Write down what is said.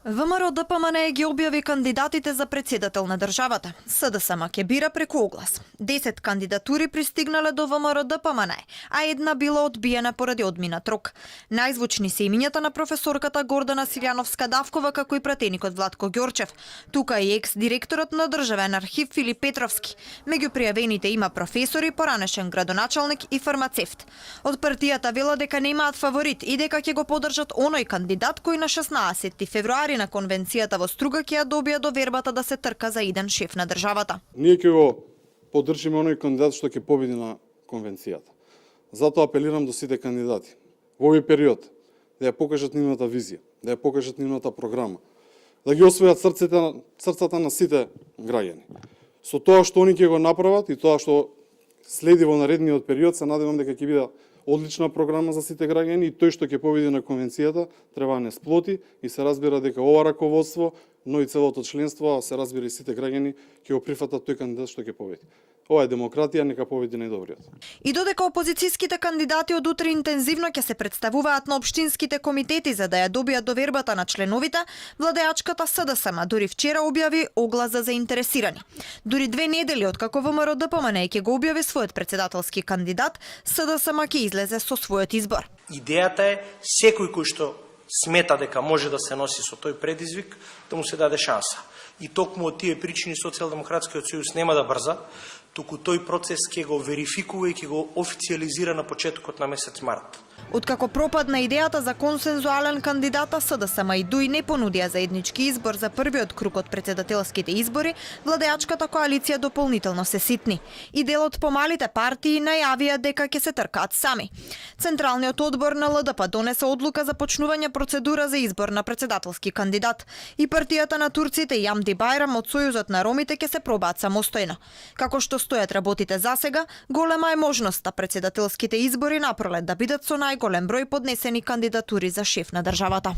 ВМРО ДПМН ги објави кандидатите за председател на државата. СДСМ ќе бира преку оглас. 10 кандидатури пристигнале до ВМРО ДПМН, а една била одбиена поради одминат рок. Најзвучни се имињата на професорката Гордана Силјановска-Давкова, како и пратеникот Владко Ѓорчев. Тука и екс-директорот на Државен архив Филип Петровски. Меѓу пријавените има професори, поранешен градоначалник и фармацевт. Од партијата вела дека немаат фаворит и дека ќе го поддржат оној кандидат кој на 16 февруари на конвенцијата во Струга ќе ја добија довербата да се трка за иден шеф на државата. Ние ќе го поддржиме оној кандидат што ќе победи на конвенцијата. Затоа апелирам до сите кандидати во овој период да ја покажат нивната визија, да ја покажат нивната програма, да ги освојат срцата на сите граѓани. Со тоа што они ќе го направат и тоа што следи во наредниот период, се надевам дека ќе биде одлична програма за сите граѓани и тој што ќе победи на конвенцијата треба да не сплоти и се разбира дека ова раководство, но и целото членство, се разбира и сите граѓани ќе го прифатат тој кандидат што ќе победи. Ова е демократија, нека победи најдобриот. И додека опозицијските кандидати од утре интензивно ќе се представуваат на општинските комитети за да ја добијат довербата на членовите, владеачката СДСМ дури вчера објави оглас за заинтересирани. Дури 2 недели откако ВМРО ДПМН ќе го објави својот председателски кандидат, СДСМ ќе излезе со својот избор. Идејата е секој кој што смета дека може да се носи со тој предизвик, да му се даде шанса. И токму од тие причини Социјалдемократскиот сојуз нема да брза, туку тој процес ќе го верификува и ќе го официализира на почетокот на месец март. Откако пропадна идејата за консензуален кандидат, СДСМ и ДУИ не понудија заеднички избор за првиот круг од председателските избори, владеачката коалиција дополнително се ситни. И дел од помалите партии најавија дека ќе се тркаат сами. Централниот одбор на ЛДП донесе одлука за почнување процедура за избор на председателски кандидат. И партијата на турците и Јамди Бајрам од Сојузот на ромите ќе се пробаат самостојно. Како што стојат работите засега, голема е можноста председателските избори на пролет да бидат со најголем број поднесени кандидатури за шеф на државата.